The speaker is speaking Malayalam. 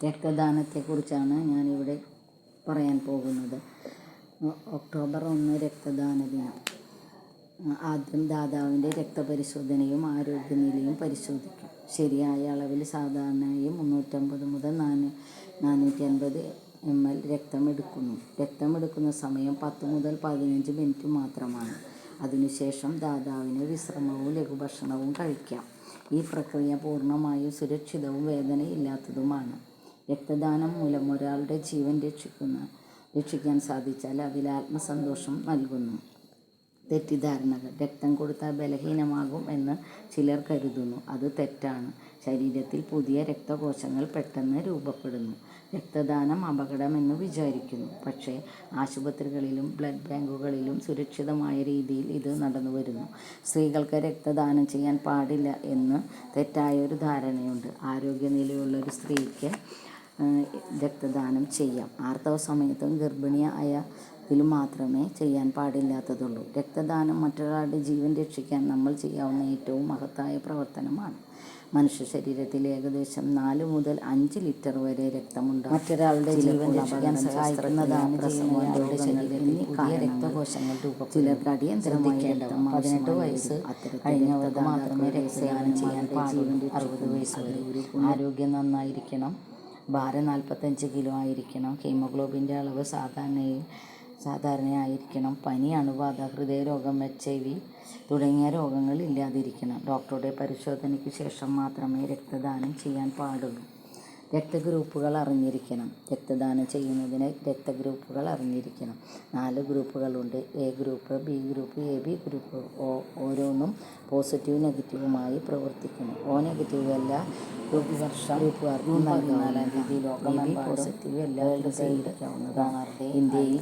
രക്തദാനത്തെക്കുറിച്ചാണ് ഞാനിവിടെ പറയാൻ പോകുന്നത്. ഒക്ടോബർ 1 രക്തദാന ദിനം. ആദ്യം ദാതാവിൻ്റെ രക്തപരിശോധനയും ആരോഗ്യനിലയും പരിശോധിക്കും. ശരിയായ അളവിൽ സാധാരണയായി 350 മുതൽ 450 ml രക്തമെടുക്കുന്ന സമയം 10 മുതൽ 15 മിനിറ്റ് മാത്രമാണ്. അതിനുശേഷം ദാതാവിന് വിശ്രമവും ലഘുഭക്ഷണവും കഴിക്കാം. ഈ പ്രക്രിയ പൂർണ്ണമായും സുരക്ഷിതവും വേദനയില്ലാത്തതുമാണ്. രക്തദാനം മൂലം ഒരാളുടെ ജീവൻ രക്ഷിക്കാൻ സാധിച്ചാൽ അതിൽ ആത്മസന്തോഷം നൽകുന്നു. തെറ്റിദ്ധാരണകൾ: രക്തം കൊടുത്താൽ ബലഹീനമാകും എന്ന് ചിലർ കരുതുന്നു. അത് തെറ്റാണ്. ശരീരത്തിൽ പുതിയ രക്തകോശങ്ങൾ പെട്ടെന്ന് രൂപപ്പെടുന്നു. രക്തദാനം അപകടമെന്ന് വിചാരിക്കുന്നു. പക്ഷേ ആശുപത്രികളിലും ബ്ലഡ് ബാങ്കുകളിലും സുരക്ഷിതമായ രീതിയിൽ ഇത് നടന്നുവരുന്നു. സ്ത്രീകൾക്ക് രക്തദാനം ചെയ്യാൻ പാടില്ല എന്ന് തെറ്റായൊരു ധാരണയുണ്ട്. ആരോഗ്യനിലയുള്ള ഒരു സ്ത്രീക്ക് രക്തദാനം ചെയ്യാം. ആർത്തവ സമയത്തും ഗർഭിണിയായതിലും മാത്രമേ ചെയ്യാൻ പാടില്ലാത്തതുള്ളൂ. രക്തദാനം മറ്റൊരാളുടെ ജീവൻ രക്ഷിക്കാൻ നമ്മൾ ചെയ്യാവുന്ന ഏറ്റവും മഹത്തായ പ്രവർത്തനമാണ്. മനുഷ്യ ശരീരത്തിൽ ഏകദേശം 4 മുതൽ 5 ലിറ്റർ വരെ രക്തമുണ്ടാകും. മറ്റൊരാളുടെ ജീവൻ രക്ഷിക്കാൻ സഹായിക്കുന്നതാണ് ചെയ്യുന്നയാളുടെ ശരീരത്തിൽ പുതിയ രക്തകോശങ്ങൾ രൂപപ്പെടും. ചിലർക്ക് അടിയന്തരമായി രക്തം 18 വയസ്സ് കഴിഞ്ഞവർക്ക് മാത്രമേ രക്തദാനം ചെയ്യാൻ പാടുള്ളൂ. 60 വയസ്സ് വരെ. ആരോഗ്യം നന്നായിരിക്കണം. ഭാരം 45 കിലോ ആയിരിക്കണം. ഹീമോഗ്ലോബിൻ്റെ അളവ് സാധാരണയായിരിക്കണം. പനി, അണുബാധ, ഹൃദയരോഗം, HIV തുടങ്ങിയ രോഗങ്ങൾ ഇല്ലാതിരിക്കണം. ഡോക്ടറുടെ പരിശോധനയ്ക്ക് ശേഷം മാത്രമേ രക്തദാനം ചെയ്യാൻ പാടുള്ളൂ. രക്തഗ്രൂപ്പുകൾ അറിഞ്ഞിരിക്കണം. രക്തദാനം ചെയ്യുന്നതിന് രക്തഗ്രൂപ്പുകൾ അറിഞ്ഞിരിക്കണം. 4 ഗ്രൂപ്പുകളുണ്ട്: A group, B group, AB group. ഓരോന്നും പോസിറ്റീവ് നെഗറ്റീവുമായി പ്രവർത്തിക്കുന്നു. O നെഗറ്റീവ് എല്ലാ ഗ്രൂപ്പുകാർക്കും നൽകും. 4-ാം തീയതി ലോകമെമ്പാടും പോസിറ്റീവ് എല്ലാവർക്കും സ്വീകരിക്കാവുന്നതാണ്. ഇന്ത്യയിൽ